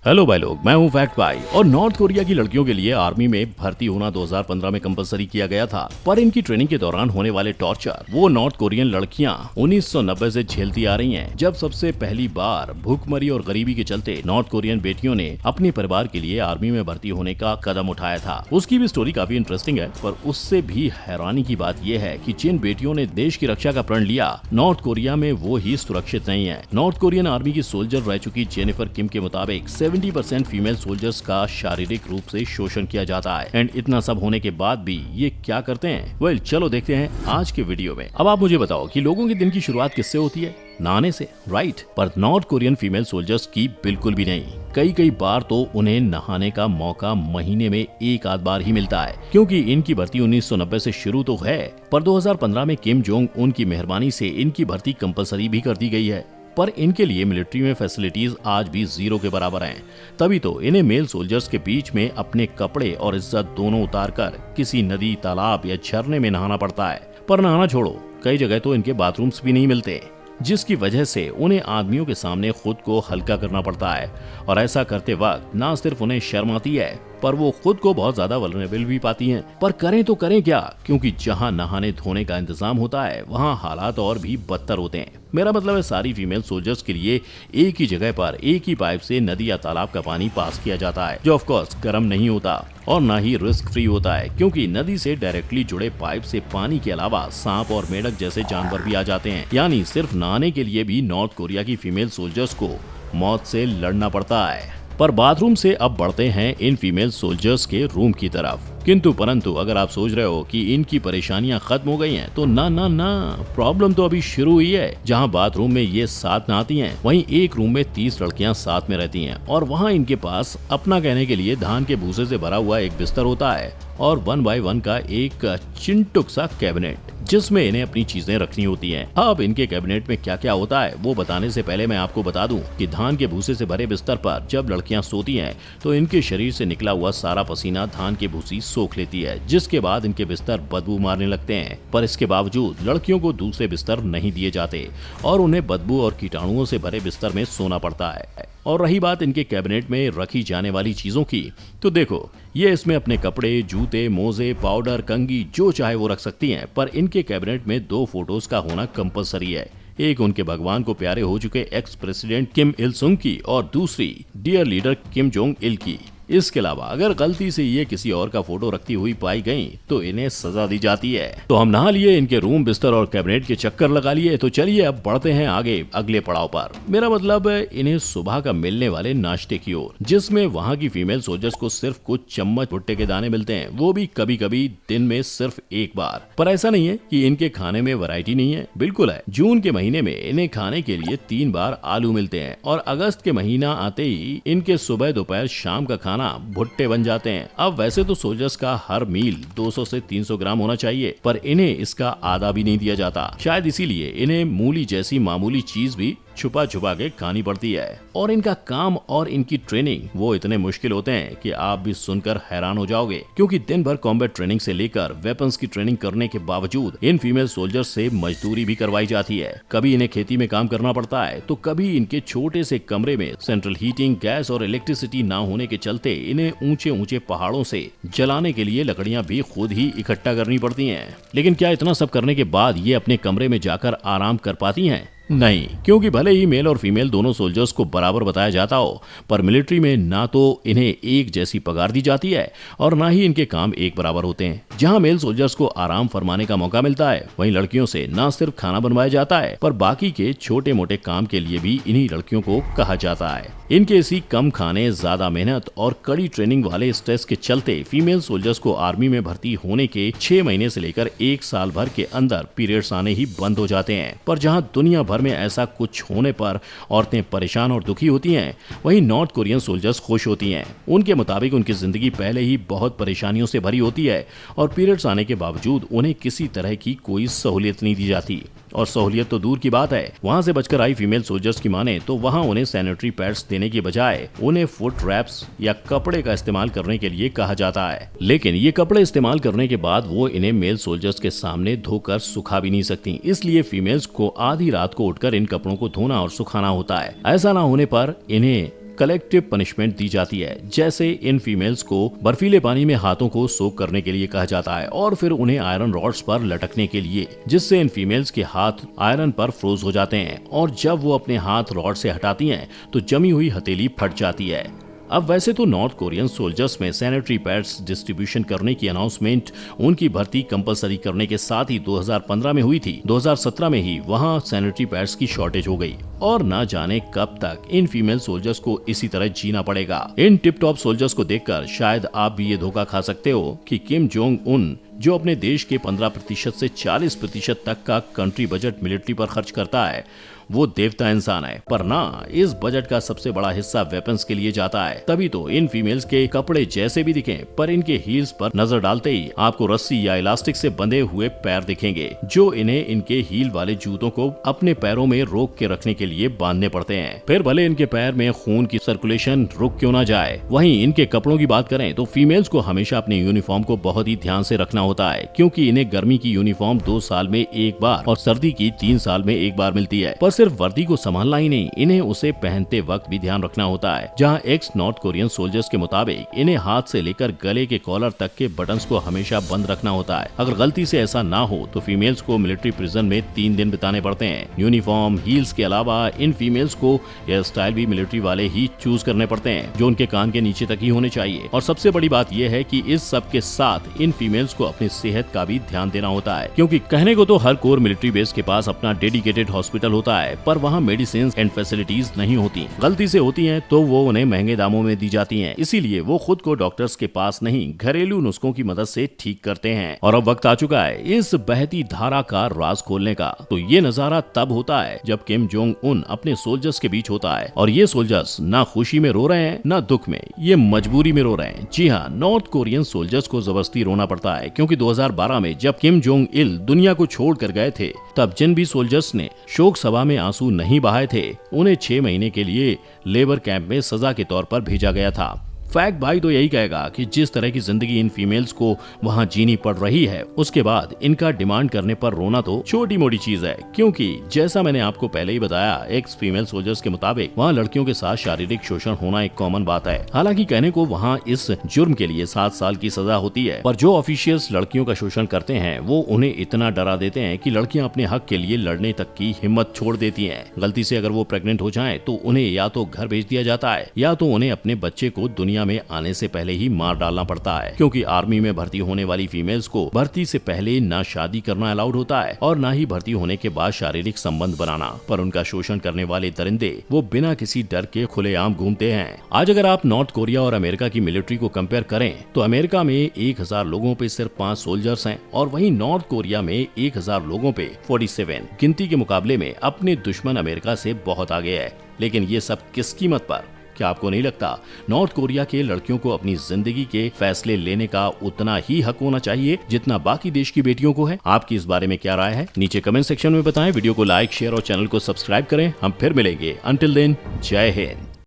Hello भाई लोग, मैं हूं फैक्ट भाई। और नॉर्थ कोरिया की लड़कियों के लिए आर्मी में भर्ती होना 2015 में कंपलसरी किया गया था, पर इनकी ट्रेनिंग के दौरान होने वाले टॉर्चर वो नॉर्थ कोरियन लड़कियां 1990 से झेलती आ रही हैं, जब सबसे पहली बार भूखमरी और गरीबी के चलते नॉर्थ कोरियन बेटियों ने अपने परिवार के लिए आर्मी में भर्ती होने का कदम उठाया था। उसकी भी स्टोरी काफी इंटरेस्टिंग है, पर उससे भी हैरानी की बात यह है कि जिन बेटियों ने देश की रक्षा का प्रण लिया, नॉर्थ कोरिया में वो ही सुरक्षित नहीं है। नॉर्थ कोरियन आर्मी की सोल्जर रह चुकी जेनिफर किम के मुताबिक 70% फीमेल सोल्जर्स का शारीरिक रूप से शोषण किया जाता है। एंड इतना सब होने के बाद भी ये क्या करते हैं? वेल, चलो देखते हैं आज के वीडियो में। अब आप मुझे बताओ कि लोगों के दिन की शुरुआत किससे होती है? नहाने से, राइट? पर नॉर्थ कोरियन फीमेल सोल्जर्स की बिल्कुल भी नहीं। कई बार तो उन्हें नहाने का मौका महीने में एक आध बार ही मिलता है, क्योंकि इनकी भर्ती 1990 से शुरू तो है, पर 2015 में किम जोंग उन की मेहरबानी से इनकी भर्ती कंपलसरी भी कर दी गई है। पर इनके लिए मिलिट्री में फैसिलिटीज आज भी जीरो के बराबर हैं। तभी तो इन्हें मेल सोल्जर्स के बीच में अपने कपड़े और इज्जत दोनों उतार कर किसी नदी, तालाब या झरने में नहाना पड़ता है। पर नहाना छोड़ो, कई जगह तो इनके बाथरूम्स भी नहीं मिलते, जिसकी वजह से उन्हें आदमियों के सामने खुद को हल्का करना पड़ता है। और ऐसा करते वक्त न सिर्फ उन्हें शर्म आती है, पर वो खुद को बहुत ज्यादा वल्नरेबल भी पाती हैं। पर करें तो करें क्या, क्योंकि जहां नहाने धोने का इंतजाम होता है, वहां हालात और भी बदतर होते हैं। मेरा मतलब है, सारी फीमेल सोल्जर्स के लिए एक ही जगह पर एक ही पाइप से नदी या तालाब का पानी पास किया जाता है, जो ऑफ कोर्स गर्म नहीं होता और ना ही रिस्क फ्री होता है, क्योंकि नदी से डायरेक्टली जुड़े पाइप से पानी के अलावा सांप और मेंढक जैसे जानवर भी आ जाते हैं। यानी सिर्फ नहाने के लिए भी नॉर्थ कोरिया की फीमेल सोल्जर्स को मौत से लड़ना पड़ता है। पर बाथरूम से अब बढ़ते हैं इन फीमेल सोल्जर्स के रूम की तरफ। किंतु परंतु अगर आप सोच रहे हो कि इनकी परेशानियां खत्म हो गई हैं, तो ना, प्रॉब्लम तो अभी शुरू हुई है। जहां बाथरूम में ये साथ नहाती हैं, वहीं एक रूम में 30 लड़कियां साथ में रहती हैं, और वहां इनके पास अपना कहने के लिए धान के भूसे से भरा हुआ एक बिस्तर होता है और 1 बाय 1 का एक चिंटुक सा कैबिनेट, जिसमें इन्हें अपनी चीजें रखनी होती हैं। अब इनके कैबिनेट में क्या क्या होता है वो बताने से पहले मैं आपको बता दूं कि धान के भूसे से भरे बिस्तर पर जब लड़कियां सोती हैं, तो इनके शरीर से निकला हुआ सारा पसीना धान की भूसी सोख लेती है, जिसके बाद इनके बिस्तर बदबू मारने लगते हैं। पर इसके बावजूद लड़कियों को दूसरे बिस्तर नहीं दिए जाते और उन्हें बदबू और कीटाणुओं से भरे बिस्तर में सोना पड़ता है। और रही बात इनके कैबिनेट में रखी जाने वाली चीजों की, तो देखो, ये इसमें अपने कपड़े, जूते, मोजे, पाउडर, कंघी जो चाहे वो रख सकती हैं। पर इनके कैबिनेट में 2 फोटोज का होना कंपलसरी है। एक उनके भगवान को प्यारे हो चुके एक्स प्रेसिडेंट किम इल सुंग की, और दूसरी dear leader Kim Jong Il की। इसके अलावा अगर गलती से ये किसी और का फोटो रखती हुई पाई गई, तो इन्हें सजा दी जाती है। तो हम नहा लिए, इनके रूम, बिस्तर और कैबिनेट के चक्कर लगा लिए, तो चलिए अब बढ़ते हैं आगे अगले पड़ाव पर। मेरा मतलब है इन्हें सुबह का मिलने वाले नाश्ते की ओर, जिसमें वहाँ की फीमेल सोल्जर्स को सिर्फ कुछ चम्मच भुट्टे के दाने मिलते हैं, वो भी कभी कभी दिन में सिर्फ एक बार। पर ऐसा नहीं है कि इनके खाने में वैरायटी नहीं है, बिल्कुल है। जून के महीने में इन्हें खाने के लिए 3 बार आलू मिलते हैं, और अगस्त के महीना आते ही इनके सुबह, दोपहर, शाम का खाना भुट्टे बन जाते हैं। अब वैसे तो सोल्जर्स का हर मील 200 से 300 ग्राम होना चाहिए, पर इन्हें इसका आधा भी नहीं दिया जाता। शायद इसीलिए इन्हें मूली जैसी मामूली चीज भी छुपा छुपा के खानी पड़ती है। और इनका काम और इनकी ट्रेनिंग वो इतने मुश्किल होते हैं कि आप भी सुनकर हैरान हो जाओगे, क्योंकि दिन भर कॉम्बैट ट्रेनिंग से लेकर वेपन्स की ट्रेनिंग करने के बावजूद इन फीमेल सोल्जर्स से मजदूरी भी करवाई जाती है। कभी इन्हें खेती में काम करना पड़ता है, तो कभी इनके छोटे से कमरे में सेंट्रल हीटिंग, गैस और इलेक्ट्रिसिटी ना होने के चलते इन्हें ऊंचे ऊंचे पहाड़ों से जलाने के लिए लकड़ियां भी खुद ही इकट्ठा करनी पड़ती हैं। लेकिन क्या इतना सब करने के बाद ये अपने कमरे में जाकर आराम कर पाती हैं? नहीं, क्योंकि भले ही मेल और फीमेल दोनों सोल्जर्स को बराबर बताया जाता हो, पर मिलिट्री में ना तो इन्हें एक जैसी पगार दी जाती है और ना ही इनके काम एक बराबर होते हैं। जहां मेल सोल्जर्स को आराम फरमाने का मौका मिलता है, वहीं लड़कियों से ना सिर्फ खाना बनवाया जाता है, पर बाकी के छोटे मोटे काम के लिए भी इन्हीं लड़कियों को कहा जाता है। इनके इसी कम खाने, ज्यादा मेहनत और कड़ी ट्रेनिंग वाले स्ट्रेस के चलते फीमेल सोल्जर्स को आर्मी में भर्ती होने के 6 महीने से लेकर 1 साल भर के अंदर पीरियड्स आने ही बंद हो जाते हैं। पर जहां दुनिया भर में ऐसा कुछ होने पर औरतें परेशान और दुखी होती हैं, वहीं नॉर्थ कोरियन सोल्जर्स खुश होती हैं। उनके मुताबिक उनकी जिंदगी पहले ही बहुत परेशानियों से भरी होती है, और पीरियड्स आने के बावजूद उन्हें किसी तरह की कोई सहूलियत नहीं दी जाती। और सहूलियत तो दूर की बात है, वहां से बचकर आई फीमेल सोल्जर्स की माने तो वहां उन्हें सैनिटरी पैड्स देने की बजाय उन्हें फुट रैप्स या कपड़े का इस्तेमाल करने के लिए कहा जाता है। लेकिन ये कपड़े इस्तेमाल करने के बाद वो इन्हें मेल सोल्जर्स के सामने धोकर सुखा भी नहीं सकती, इसलिए फीमेल्स को आधी रात को उठकर इन कपड़ों को धोना और सुखाना होता है। ऐसा ना होने पर इन्हें कलेक्टिव पनिशमेंट दी जाती है। जैसे इन फीमेल्स को बर्फीले पानी में हाथों को सोक करने के लिए कहा जाता है और फिर उन्हें आयरन रॉड्स पर लटकने के लिए, जिससे इन फीमेल्स के हाथ आयरन पर फ्रोज हो जाते हैं और जब वो अपने हाथ रॉड से हटाती हैं तो जमी हुई हथेली फट जाती है। अब वैसे तो नॉर्थ कोरियन सोल्जर्स में सैनिटरी पैड्स डिस्ट्रीब्यूशन करने की अनाउंसमेंट उनकी भर्ती कंपलसरी करने के साथ ही 2015 में हुई थी। 2017 में ही वहां सैनिटरी पैड्स की शॉर्टेज हो गई और ना जाने कब तक इन फीमेल सोल्जर्स को इसी तरह जीना पड़ेगा। इन टिप टॉप सोल्जर्स को देखकर शायद आप भी ये धोखा खा सकते हो कि किम जोंग उन, जो अपने देश के 15% से 40% तक का कंट्री बजट मिलिट्री पर खर्च करता है, वो देवता इंसान है। पर ना, इस बजट का सबसे बड़ा हिस्सा वेपन्स के लिए जाता है। तभी तो इन फीमेल्स के कपड़े जैसे भी दिखें, पर इनके हील्स पर नजर डालते ही आपको रस्सी या इलास्टिक से बंधे हुए पैर दिखेंगे, जो इन्हें इनके हील वाले जूतों को अपने पैरों में रोक के रखने के लिए बांधने पड़ते हैं। फिर भले इनके पैर में खून की सर्कुलेशन रुक क्यों ना जाए। वहीं इनके कपड़ों की बात करें तो फीमेल्स को हमेशा अपने यूनिफॉर्म को बहुत ही ध्यान से रखना होता है, क्योंकि इन्हें गर्मी की यूनिफॉर्म 2 साल में एक बार और सर्दी की 3 साल में एक बार मिलती है। पर सिर्फ वर्दी को संभालना ही नहीं, इन्हें उसे पहनते वक्त भी ध्यान रखना होता है। जहां एक्स नॉर्थ कोरियन सोल्जर्स के मुताबिक इन्हें हाथ से लेकर गले के कॉलर तक के बटन्स को हमेशा बंद रखना होता है। अगर गलती से ऐसा ना हो तो फीमेल्स को मिलिट्री प्रिजन में 3 दिन बिताने पड़ते हैं। यूनिफॉर्म, हील्स के अलावा इन फीमेल्स को हेयर स्टाइल भी मिलिट्री वाले ही चूज करने पड़ते हैं, जो उनके कान के नीचे तक ही होने चाहिए। और सबसे बड़ी बात यह है कि इस सब के साथ इन फीमेल्स को अपनी सेहत का भी ध्यान देना होता है, क्योंकि कहने को तो हर कोर मिलिट्री बेस के पास अपना डेडिकेटेड हॉस्पिटल होता है, पर वहाँ मेडिसिन एंड फैसिलिटीज नहीं होती। गलती से होती हैं तो वो उन्हें महंगे दामों में दी जाती हैं। इसीलिए वो खुद को डॉक्टर्स के पास नहीं, घरेलू नुस्खों की मदद से ठीक करते हैं। और अब वक्त आ चुका है इस बहती धारा का राज खोलने का। तो ये नजारा तब होता है जब किम जोंग उन अपने सोल्जर्स के बीच होता है, और ये सोल्जर्स ना खुशी में रो रहे हैं ना दुख में, ये मजबूरी में रो रहे हैं। जी हाँ, नॉर्थ कोरियन सोल्जर्स को जबरदस्ती रोना पड़ता है, क्योंकि 2012 में जब किम जोंग इल दुनिया को छोड़ कर गए थे, तब जिन भी सोल्जर्स ने शोक सभा में आंसू नहीं बहाए थे, उन्हें 6 महीने के लिए लेबर कैंप में सजा के तौर पर भेजा गया था। फैक्ट भाई तो यही कहेगा कि जिस तरह की जिंदगी इन फीमेल्स को वहाँ जीनी पड़ रही है, उसके बाद इनका डिमांड करने पर रोना तो छोटी मोटी चीज है। क्योंकि जैसा मैंने आपको पहले ही बताया, एक्स फीमेल सोल्जर्स के मुताबिक वहाँ लड़कियों के साथ शारीरिक शोषण होना एक कॉमन बात है। हालांकि कहने को वहाँ इस जुर्म के लिए 7 साल की सजा होती है, पर जो ऑफिशियल्स लड़कियों का शोषण करते हैं वो उन्हें इतना डरा देते हैं कि लड़कियां अपने हक के लिए लड़ने तक की हिम्मत छोड़ देती हैं। गलती से अगर वो प्रेग्नेंट हो जाएं तो उन्हें या तो घर भेज दिया जाता है, या तो उन्हें अपने बच्चे को दुनिया में आने से पहले ही मार डालना पड़ता है। क्योंकि आर्मी में भर्ती होने वाली फीमेल्स को भर्ती से पहले ना शादी करना अलाउड होता है और ना ही भर्ती होने के बाद शारीरिक संबंध बनाना। पर उनका शोषण करने वाले दरिंदे वो बिना किसी डर के खुलेआम घूमते हैं। आज अगर आप नॉर्थ कोरिया और अमेरिका की मिलिट्री को कंपेयर करें तो अमेरिका में 1000 लोगों पे सिर्फ 5 सोल्जर्स हैं, और वहीं नॉर्थ कोरिया में 1000 लोगों पे 47। गिनती के मुकाबले में अपने दुश्मन अमेरिका से बहुत आगे है। लेकिन ये सब किस कीमत पर? क्या आपको नहीं लगता नॉर्थ कोरिया के लड़कियों को अपनी जिंदगी के फैसले लेने का उतना ही हक होना चाहिए जितना बाकी देश की बेटियों को है? आपकी इस बारे में क्या राय है? नीचे कमेंट सेक्शन में बताएं। वीडियो को लाइक, शेयर और चैनल को सब्सक्राइब करें। हम फिर मिलेंगे। अंटिल देन, जय हिंद।